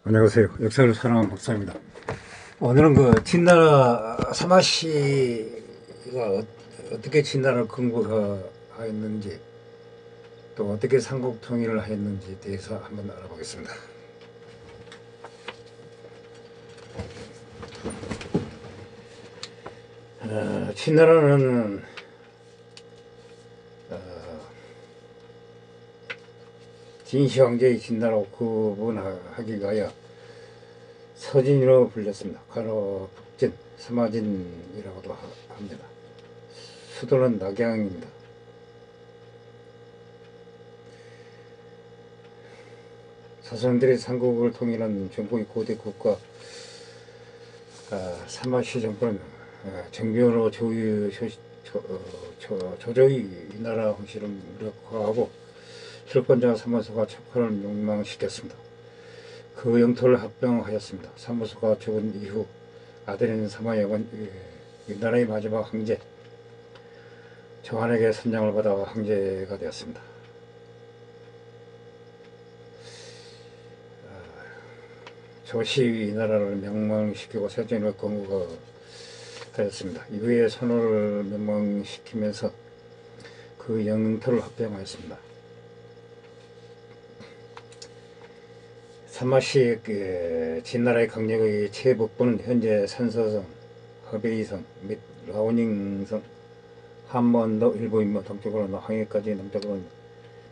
안녕하세요. 역사를 사랑하는 박사입니다. 오늘은 그 진나라 사마씨가 어떻게 진나라를 건국하였는지 또 어떻게 삼국 통일을 하였는지에 대해서 한번 알아보겠습니다. 진나라는 진시황제의 진나라로 구분하기 위하여 서진으로 불렸습니다. 가로 북진, 서마진이라고도 합니다. 수도는 낙양입니다. 조선들이 삼국을 통일한 중국의 고대 국가 사마씨 정권은 정비원으로 조조의 이 나라 홍씨를 무력화하고 실권자 사마소가 척화를 멸망시켰습니다. 그 영토를 합병하였습니다. 사마소가 죽은 이후 아들인 사마영은 이 나라의 마지막 황제 정한에게 선장을 받아 황제가 되었습니다. 조시 이 나라를 멸망시키고 세종을 건국하였습니다. 이후에 선호를 멸망시키면서 그 영토를 합병하였습니다. 사마씨 진나라의 강력의 최북부는 현재 산서성, 허베이성 및 라오닝성, 한반도 일부인 동쪽으로는 황해까지, 남쪽으로는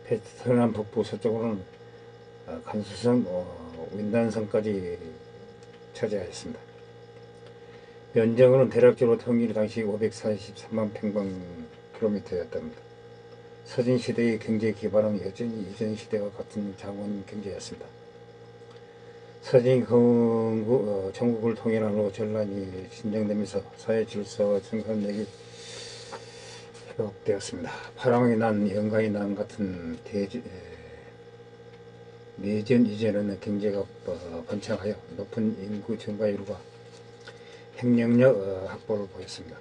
베트남 북부, 서쪽으로는 간수성, 윈단성까지 차지하였습니다. 면적으로는 대략적으로 통일 당시 543만 평방킬로미터였답니다. 서진시대의 경제 기반은 여전히 이전 시대와 같은 자원 경제였습니다. 서진 전국을 통일한 후 전란이 진정되면서 사회 질서와 생산력이 회복되었습니다. 파랑이 난, 영가의 난 같은 내전 이전에는 경제가 번창하여 높은 인구 증가율과 핵력력 확보를 보였습니다.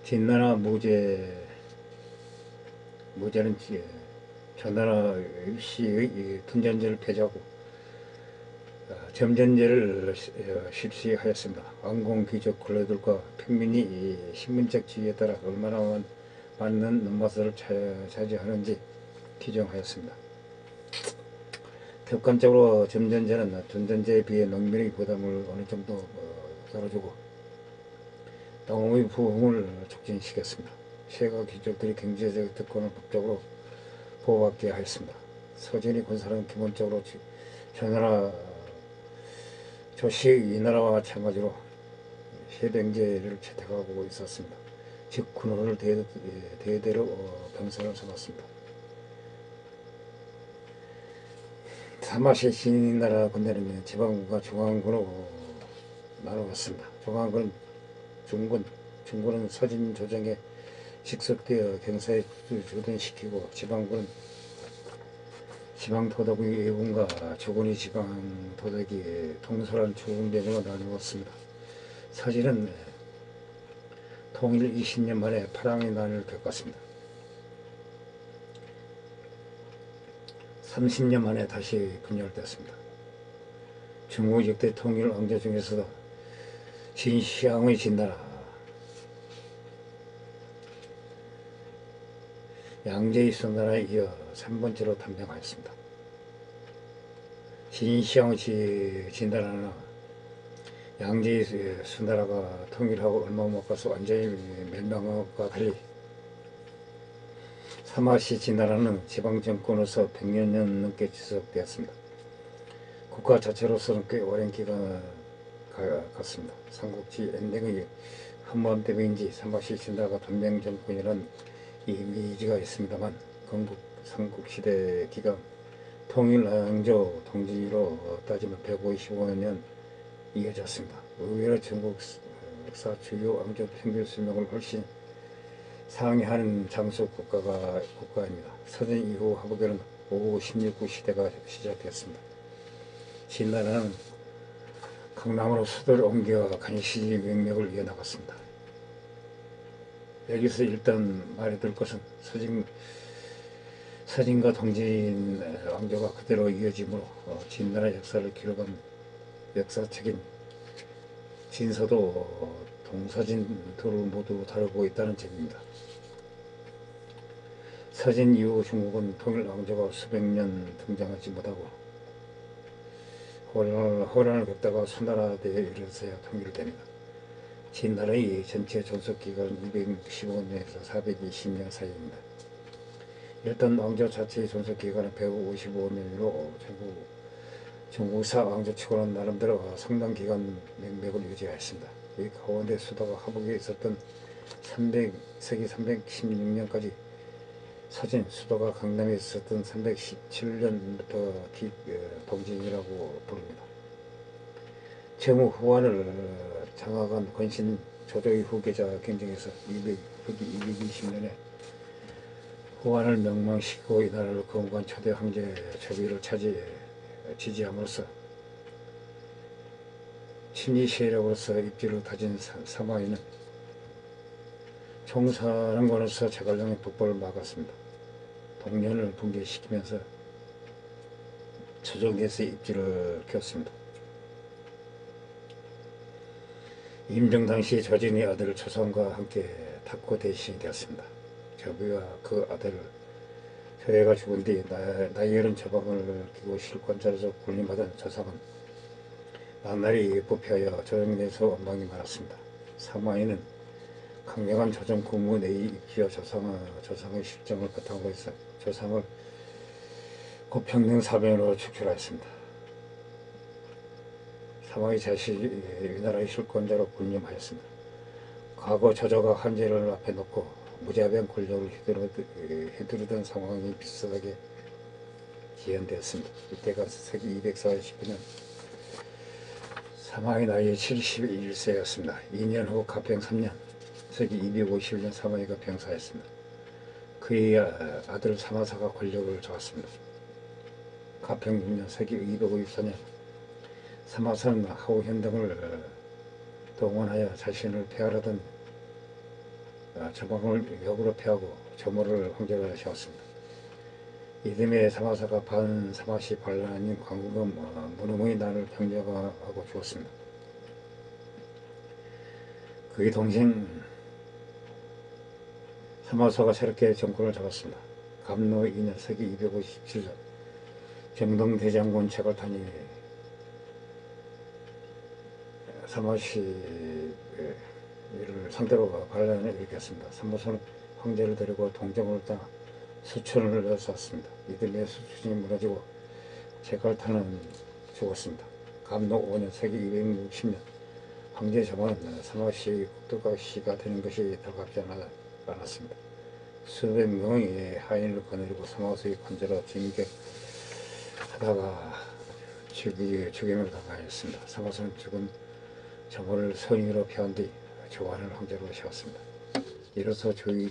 진나라 무제는 전나라 일시의 분전제를 폐지하고 점전제를 실시하였습니다. 왕공귀족 관료들과 평민이 신분적 지위에 따라 얼마나 많은 논밭을 차지하는지 규정하였습니다. 객관적으로 점전제는 전전제에 비해 농민의 부담을 어느 정도 덜어주고 농업의 부흥을 촉진시켰습니다. 세가 귀족들이 경제적 특권을 법적으로 보호받게 하였습니다. 서진이 군사는 기본적으로 전나라 조시 이 나라와 마찬가지로 해병제를 채택하고 있었습니다. 즉 군호를 대대로 병선을 삼았습니다. 사마시 진나라 군대는 지방군과 중앙군으로 나누었습니다. 중앙군은 중군은 서진 조정에 직속되어 경사에 주둔시키고 지방군은 지방도덕의 예군과 주군의 지방도덕이 통솔한 주군대으로 나누었습니다. 서진은 통일 20년 만에 파랑의 난을 겪었습니다. 30년 만에 다시 분열되었습니다. 중국 역대 통일 왕조 중에서도 진시황의 진나라, 양제의 수나라에 이어 3번째로 단명하였습니다. 진시황의 진나라는 양제의 수나라가 통일하고 얼마 못 가서 완전히 멸망과 달리 사마씨 진나라는 지방정권으로서 100년 넘게 지속되었습니다. 국가 자체로서는 꽤 오랜 기간을 갔습니다. 삼국지 엔딩의 한마음때문인지 사마씨 진나라가 단명정권이라는 이미지가 있습니다만 건국 삼국시대 기간 통일왕조 통지로 따지면 155년 이어졌습니다. 의외로 전국 역사 주요 왕조 평균 수명을 훨씬 상회하는 장수 국가입니다. 서진 이후 한국에는 5, 16구 시대가 시작되었습니다. 진나라는 강남으로 수도를 옮겨 간시 명맥을 이어나갔습니다. 여기서 일단 말해둘 것은 서진과 동진 왕조가 그대로 이어짐으로 진나라 역사를 기록한 역사책인 진서도 동서진 둘을 모두 다루고 있다는 점입니다. 서진 이후 중국은 통일 왕조가 수백 년 등장하지 못하고 호란을 겪다가 수나라대에 이르러서야 통일됩니다. 진나라의 전체 존속기간은 265년에서 420년 사이입니다. 일단 왕조 자체의 존속기간은 155년으로 중국사 왕조치고는 나름대로 상당 기간 명맥을 유지하였습니다. 이 가운데 수도가 화북에 있었던 세기 316년까지 서진, 수도가 강남에 있었던 317년부터 동진이라고 부릅니다. 정우 후환을 장악한 권신 조조의 후계자 경쟁에서 220년에 후환을 멸망시키고 이 나라를 건국한 초대 황제 초비를 지지함으로써 친위 세력으로서 입지를 다진 사마이는 총사령관으로서 제갈량의 북벌을 막았습니다. 동년을 붕괴시키면서 조정에서 입지를 켰습니다. 임종 당시 조진의 아들 조선과 함께 탁구 대신이 되었습니다. 조비와 그 아들 조예가 죽은 뒤 나이 어린 저방을 끼고 실권자로서 군림하던 조상은 나날이 부패하여 조정에서 원망이 많았습니다. 사마이는 강력한 조정 국무 내의 입지와 조상의 실정을 바탕으로 해서 조상을 고평등 사면으로 축출하였습니다. 사마이 자신이 위나라의 실권자로 군림하였습니다. 과거 조조가 한제를 앞에 놓고 무자비한 권력을 휘두르던 상황이 비슷하게 지연되었습니다. 이때가 서기 249년 사마이 나이 71세였습니다. 2년 후 가평 3년 서기 251년 사마이가 병사했습니다. 그의 아들 사마사가 권력을 잡았습니다. 가평 6년 서기 254년 사마사는 하우현등을 동원하여 자신을 폐하려던 저방을 역으로 패하고 조모를 황제로 세웠습니다. 이듬해 사마사가 반사마시 반란인 광금 문음의 난을 평정하고 죽었습니다. 그의 동생 사마사가 새롭게 정권을 잡았습니다. 감로 2년 서기 257년 정동대장군 체갈탄이 사마시를 상대로 반란을 일으켰습니다. 사마사는 황제를 데리고 동정을 따 수천을 쐈습니다. 이듬해 수천이 무너지고 체갈탄은 죽었습니다. 감로 5년 서기 260년 황제 조모는 사마시 국도가시가 되는 것이 달갑지 않았습니다. 수백 명의 하인을 거느리고 사마시의 관저로 진격하다가 죽임을 당하였습니다. 사마시는 죽은 조모를 선의로 피한 뒤 조한을 황제로 세웠습니다. 이로써 조의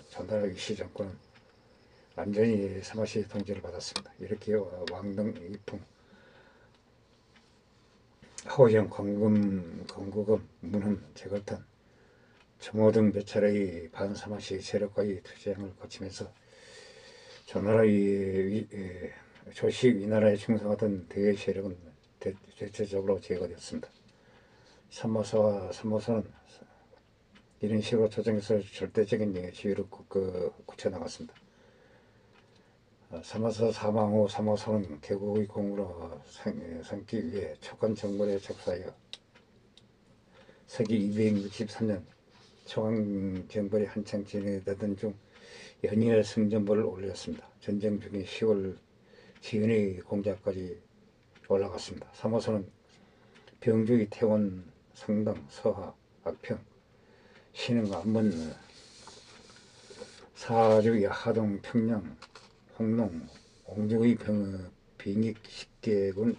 전달 위시 정권은 완전히 사마시 통제를 받았습니다. 이렇게 왕등 이풍 하오영, 광구금, 문흠, 제갈탄, 조모 등 몇 차례의 반사마시 세력과의 투쟁을 거치면서 조식 위나라에 충성하던 대외 세력은 대체적으로 제거되었습니다. 사마사와 사모사는 이런 식으로 조정에서 절대적인 지위를 굳혀나갔습니다. 사마사 사망 후 사마사는 개국의 공으로 삼기 위해 초간 정벌에 접수하여 서기 263년 초강 정벌이 한창 진행되던 중 연이어 승전벌을 올렸습니다. 전쟁 중에 10월 지연의 공작까지 올라갔습니다. 사마사는 병주의 태원, 성당, 서하, 악평, 신흥, 안문, 사주, 하동, 평양, 홍농, 옹주의 빙익 10개군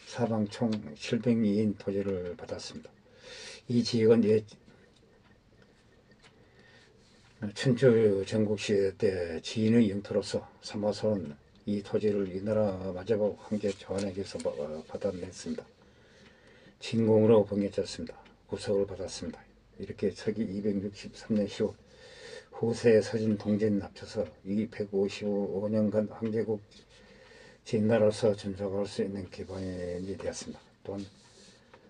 사방 총 702인 토지를 받았습니다. 이 지역은 춘추 전국시대 때 지인의 영토로서 사마사는 이 토지를 이 나라 마지막 황제 조한에게서 받아냈습니다. 진공으로 봉해졌습니다. 구속을 받았습니다. 이렇게 서기 263년 10월 후세 서진 동진 합쳐서 이 155년간 황제국 진나라로서 존속할 수 있는 기반이 되었습니다. 또한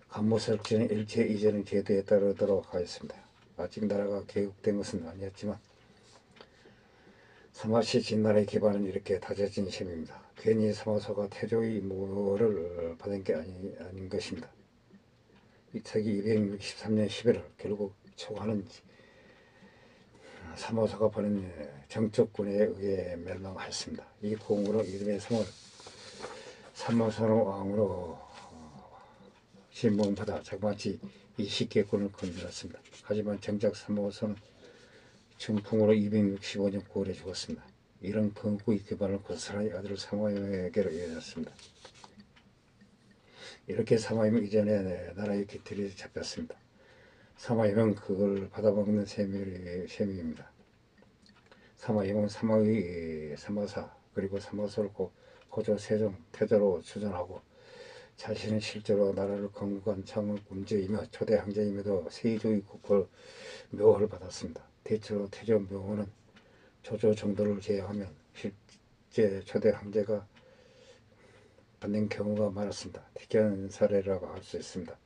간무설정의 일체 이전의 제도에 따르도록 하였습니다. 아직 나라가 개국된 것은 아니었지만 사마시 진나라의 기반은 이렇게 다져진 셈입니다. 괜히 사마소가 태조의 모를 받은 게 아닌 것입니다. 세기 263년 11월 결국 초하는 사마소가 보낸 정적군에 의해 멸망하였습니다. 이 공으로 이름의 성을 사마소노 왕으로 신봉받아 자그마치 20개군을 건드렸습니다. 하지만 정작 사마소는 중풍으로 265년 9월에 죽었습니다. 이런 건국의 기반을 고스란히 아들 사마임에게로 이어졌습니다. 이렇게 사마임은 이전에 나라의 기틀이 잡혔습니다. 사마임은 그걸 받아먹는 셈입니다. 사마임은 사마의 사마사 그리고 사마소를 고조 세종 태조로 추존하고 자신은 실제로 나라를 건국한 창국군주이며 초대 황제임에도 세조의 국벌 묘호를 받았습니다. 대체로 태조 묘호는 조조 정도를 제외하면 실제 초대 황제가 받는 경우가 많았습니다. 특이한 사례라고 할 수 있습니다.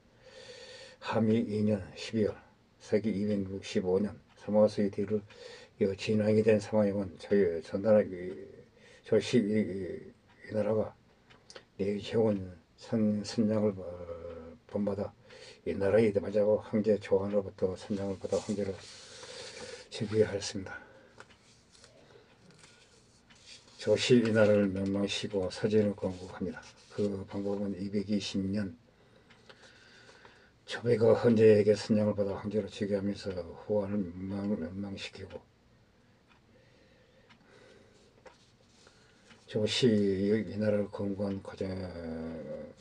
하미 2년 12월 세기 265년 사마소의 뒤를 이어 진왕이 된 사마임은 조시 이 나라가 내세운 선장을 본받아 이 나라의 마지막 황제 조한으로부터 선장을 받아 황제로 즉위하였습니다. 조시 이 나라를 멸망시키고 서진을 건국합니다. 그 방법은 220년 초배가 헌제에게 선장을 받아 황제로 즉위하면서 후한을 멸망시키고 조시의 이 나라를 건국한 과정을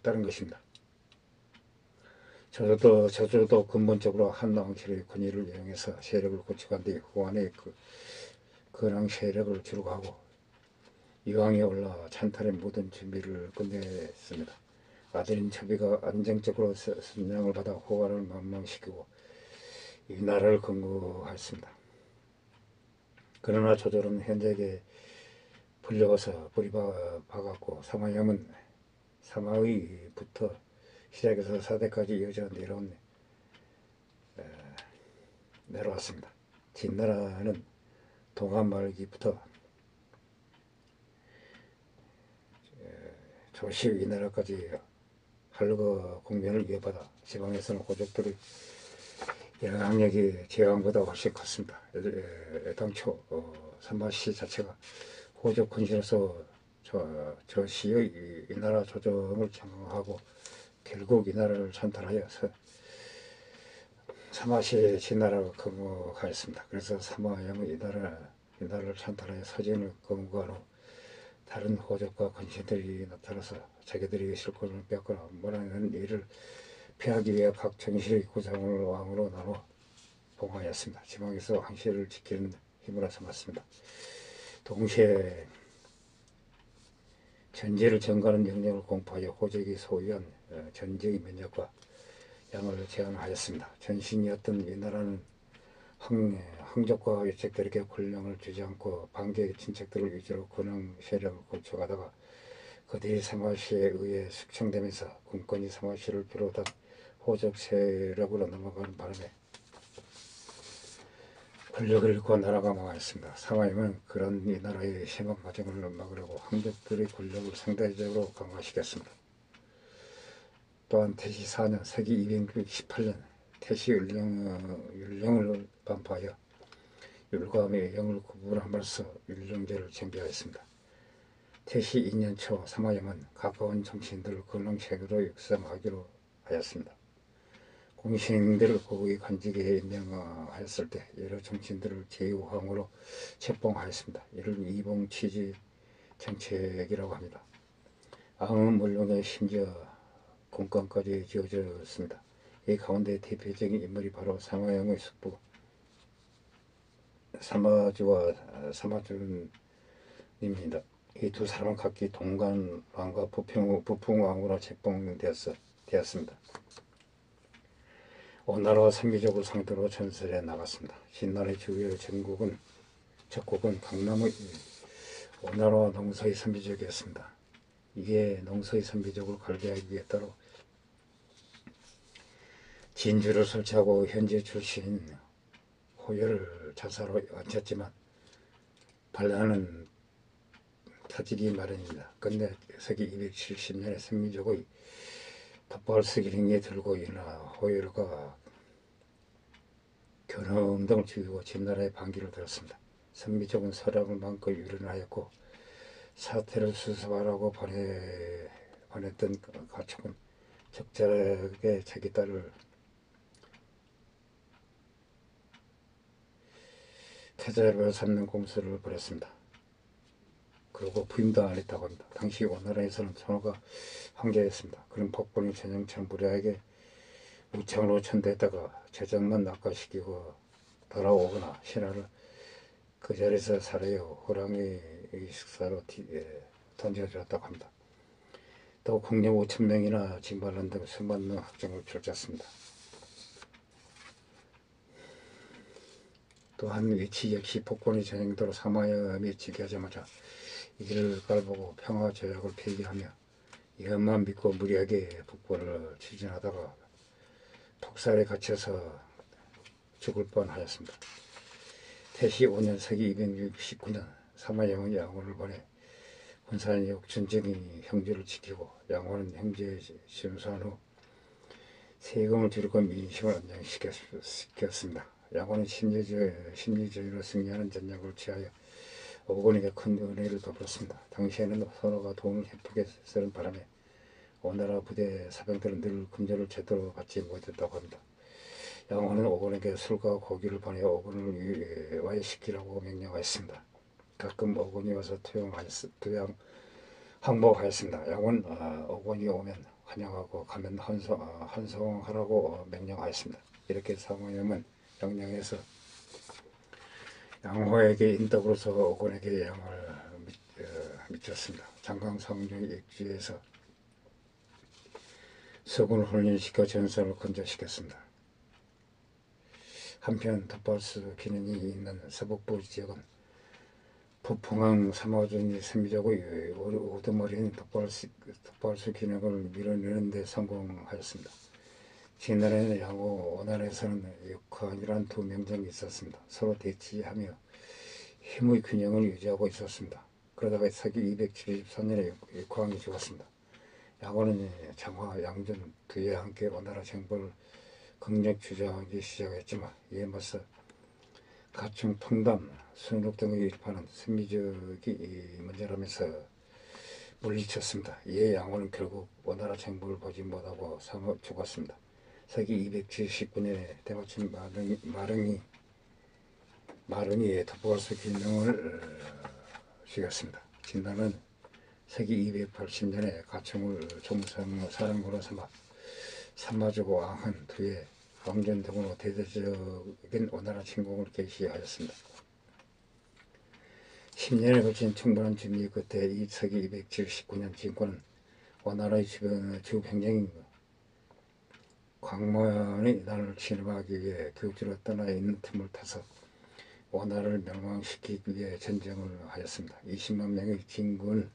따른 것입니다. 저조도 근본적으로 한 왕실의 권위를 이용해서 세력을 구축한 뒤 후한의 근황 세력을 기록하고 이왕에 올라 찬탈의 모든 준비를 끝냈습니다. 아들인 첩이가 안정적으로 선장을 받아 후한을 멸망시키고 이 나라를 건국하였습니다. 그러나 조조는 현재에게 불려와서 뿌리 박았고 사마임은 사마의부터 시작해서 4대까지 이어져 내려왔습니다. 진나라는 동안 말기부터 조시 이 나라까지 한르거 국면을 이어받아 지방에서는 고족들의 영향력이 제왕보다 훨씬 컸습니다. 당초 사마시 자체가 호족 군시로서 조시의 이 나라 조정을 장악하고 결국 이 나라를 찬탈하여 사마시 진나라가 건국하였습니다. 그래서 사마양은 이 나라를 찬탈하여 서진을 건국한 후 다른 호족과 권신들이 나타나서 자기들이 실권을 뺏거나 몰아내는 일을 피하기 위해 각 정실의 구상을 왕으로 나눠 봉하였습니다. 지방에서 황실을 지키는 힘으로 삼았습니다. 동시에 전제를 전가하는 명령을 공포하여 호족이 소유한 전제의 면역과 양을 제한하였습니다. 전신이었던 이 나라는 황족과 유책들에게 권력을 주지 않고 반개의 친척들을 위주로 근황 세력을 구축하다가 그들이 사마시에 의해 숙청되면서 군권이 사마시를 비롯한 호족 세력으로 넘어가는 바람에 권력을 잃고 나라가 망하였습니다. 사마임은 그런 이 나라의 심한 과정을 막으려고 황족들의 권력을 상대적으로 강화시켰습니다. 또한 태시 4년 세기 218년 태시 율령을 반포하여 율과 매영을 구분함으로써 율령제를 정비하였습니다. 태시 2년 초 사마임은 가까운 정치인들을 근황책으로 육성하기로 하였습니다. 공신들을 고국의 관직에 임명하였을 때 여러 정치인들을 제2왕으로 책봉하였습니다. 이를 이봉취지 정책이라고 합니다. 왕은 물론에 심지어 공간까지 지어졌습니다. 이 가운데 대표적인 인물이 바로 사마양의 숙부 사마주와 사마주님입니다. 이 두 사람은 각기 동간왕과 부풍왕으로 책봉되었습니다. 오나라와 선비족을 상대로 전설해 나갔습니다. 진나라의 주요 적국은 강남의 오나라와 농서의 선비족이었습니다. 이에 농서의 선비족을 관리하기 위해 따로 진주를 설치하고 현지 출신 호열을 자사로 앉혔지만 반란은 터지기 마련입니다. 끝내 서기 270년에 선비족의 덕벌스 기능에 들고 일어나 호열과 견흥 죽이고 진나라의 반기를 들었습니다. 선비족은 서량을 마음껏 유린하였고 사태를 수습하라고 보냈던 가축은 적절하게 자기 딸을 태자로 삼는 공수를 벌였습니다. 그리고 부임도 안 했다고 합니다. 당시 오나라에서는 천호가 황제였습니다. 그런 폭군이 전영천 무리에게 우창으로 천대했다가 재정만 낙하시키고 돌아오거나 신하를 그 자리에서 살해요 호랑이의 식사로 던져주었다고 합니다. 또 국력 5,000명이나 징발한 등 수많은 학정을 펼쳤습니다. 또한 위치 역시 폭군이 전쟁도로 사마염이 지게하자마자 이를 깔보고 평화 조약을 폐기하며 이것만 믿고 무리하게 북부를 추진하다가 폭살에 갇혀서 죽을 뻔하였습니다. 태시 5년 서기 269년 사마영은 양원을 보내 군사력 전쟁이 형제를 지키고 양원은 형제에 심수한 후 세금을 줄이고 민심을 안정시켰습니다. 양원은 심리주의로 승리하는 전략을 취하여 오건에게 큰 은혜를 베풀었습니다. 당시에는 선호가 돈을 헤프게 쓰는 바람에 오나라 부대 사병들은 늘 금전을 제대로 받지 못했다고 합니다. 양원은 오건에게 술과 고기를 보내 오건을 와해시키라고 명령하였습니다. 가끔 오건이 와서 항복하였습니다. 양원은 오건이 오면 환영하고 가면 환송하라고 명령하였습니다. 이렇게 사모님은 명령해서 양호에게 인덕으로서 오건에게 양을 미쳤습니다. 장강성중 익지에서 서군을 훈련시켜 전선을 건조시켰습니다. 한편 덕벌스 기능이 있는 서북부 지역은 부풍항 삼호준이 선비족의 우두머리인 덕벌스 기능을 밀어내는 데 성공하였습니다. 진나라에는 양호, 오나라에서는 육한이란 두 명정이 있었습니다. 서로 대치하며 힘의 균형을 유지하고 있었습니다. 그러다가 서기 274년에 육한이 죽었습니다. 양호는 장화, 양전 두에 함께 오나라 정벌을 긍정 주장하기 시작했지만 이에 맞서 가충, 통담, 순록 등의 일파는 선비족이 문제라면서 물리쳤습니다. 이에 양호는 결국 오나라 정벌을 보지 못하고 죽었습니다. 서기 279년에 대마침 마릉이 덕벌스 기능을 죽였습니다. 진나는 서기 280년에 가충을 종성 사령부로 삼아 삼마주고 왕한 뒤에 왕전 등으로 대대적인 오나라 침공을 개시하였습니다. 10년에 걸친 충분한 준비 끝에 이 서기 279년 진권은 오나라의 주 행정인 광모연이 나를 진압하기 위해 교주로 떠나 있는 틈을 타서 오나라를 멸망시키기 위해 전쟁을 하였습니다. 20만 명의 진군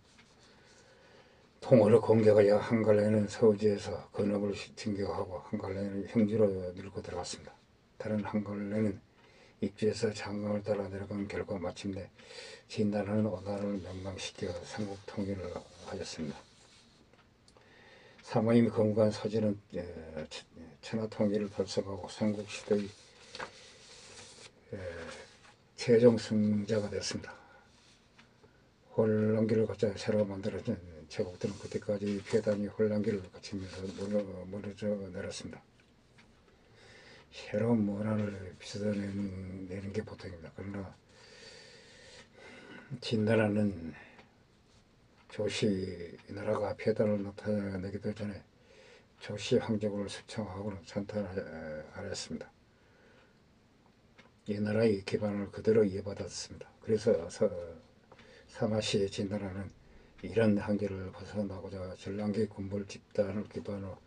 통으로 공격하여 한갈래는 서우지에서 근업을 진격하고 한갈래는 형주로 밀고 들어갔습니다. 다른 한갈래는 입주에서 장강을 따라 내려간 결과 마침내 진나라는 오나라를 멸망시켜 삼국 통일을 하였습니다. 사모님이 건국한 서진은 천하 통일을 달성하고 삼국시대의 최종 승자가 되었습니다. 혼란기를 거쳐 새로 만들어진 제국들은 그때까지 폐단이 혼란기를 거치면서 무너져 내렸습니다. 새로운 문화를 빚어내는 게 보통입니다. 그러나 진나라는 조시 나라가 폐단을 나타내기도 전에 조시 황제국을 수청하고는 찬탈하였습니다. 이 나라의 기반을 그대로 이어받았습니다. 그래서 사마시의 진나라는 이런 한계를 벗어나고자 전랑기 군벌 집단을 기반으로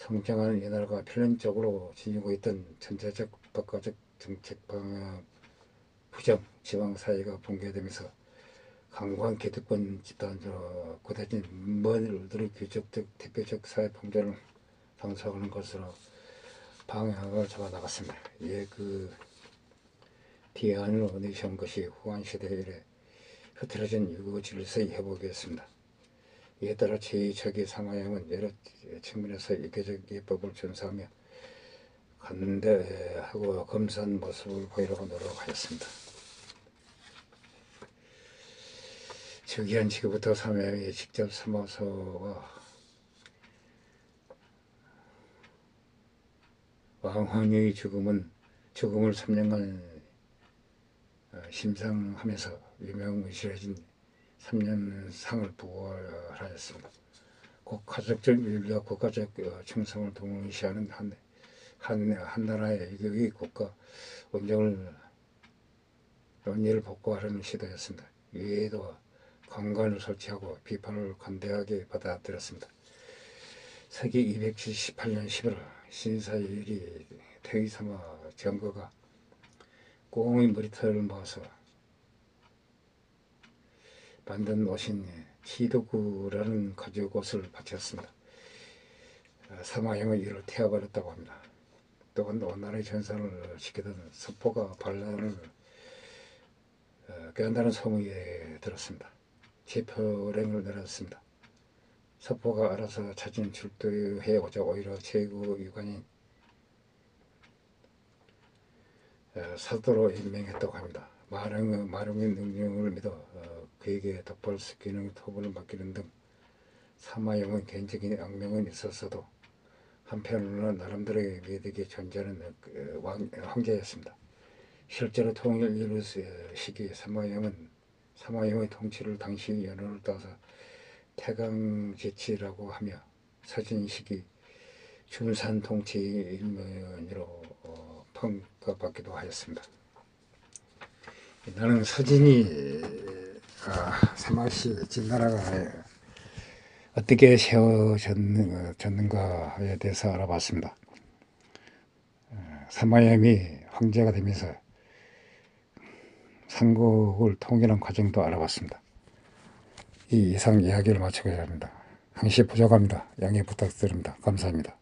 성장한 이 나라가 필연적으로 지니고 있던 전체적 국가적 정책 방향 부정, 지방사회가 붕괴되면서 강고한 기득권 집단으로 굳어진 먼 규적적 대표적 사회풍조를 당사하는 것으로 방향을 잡아나갔습니다. 예, 대안을 내세운 것이 후한시대 이래 흐트러진 유구 질서의 회복이었습니다. 이에 따라 제2차기 사마양은 여러 측면에서 이계적 예법을 준수하며 간대하고 검소한 모습을 보이려고 노력하였습니다. 즉위한 시기부터 사마양이 직접 사마서와 왕황의 죽음을 3년간 심상하면서 유명무실해진 3년상을 부활하였습니다. 가족적 윤리와 국가적 충성을 동시하는 한 나라의 이격이 국가 원리를 복구하려는 시도였습니다. 이에도 강관을 설치하고 비판을 관대하게 받아들였습니다. 서기 278년 11월 신사일이 퇴위사마 정거가 꽁의 머리털을 모아서 만든 옷인 티도구라는 가죽 옷을 바쳤습니다. 사마형은 이를 태워버렸다고 합니다. 또한 원나라의 전선을 지키던 서포가 반란을 꾀한다는 소문이 들었습니다. 체포령을 내렸습니다. 서포가 알아서 자진 출두해오자 오히려 최고 위관인 사도로 임명했다고 합니다. 마룡의 능력을 믿어 그에게 덕벌 스키는 토벌을 맡기는 등 사마용은 개인적인 악명은 있었어도 한편으로는 나름대로의 미덕이 존재하는 황제였습니다. 실제로 통일을 이룰 시기 사마용의 통치를 당시 연호를 따서 태강제치라고 하며 서진 시기 준산 통치 일면으로 평가받기도 하였습니다. 나는 서진이 사마시 진나라가 어떻게 세워졌는가에 대해서 알아봤습니다. 사마염이 황제가 되면서 삼국을 통일한 과정도 알아봤습니다. 이 이상 이야기를 마치고야 합니다. 항시 부족합니다. 양해 부탁드립니다. 감사합니다.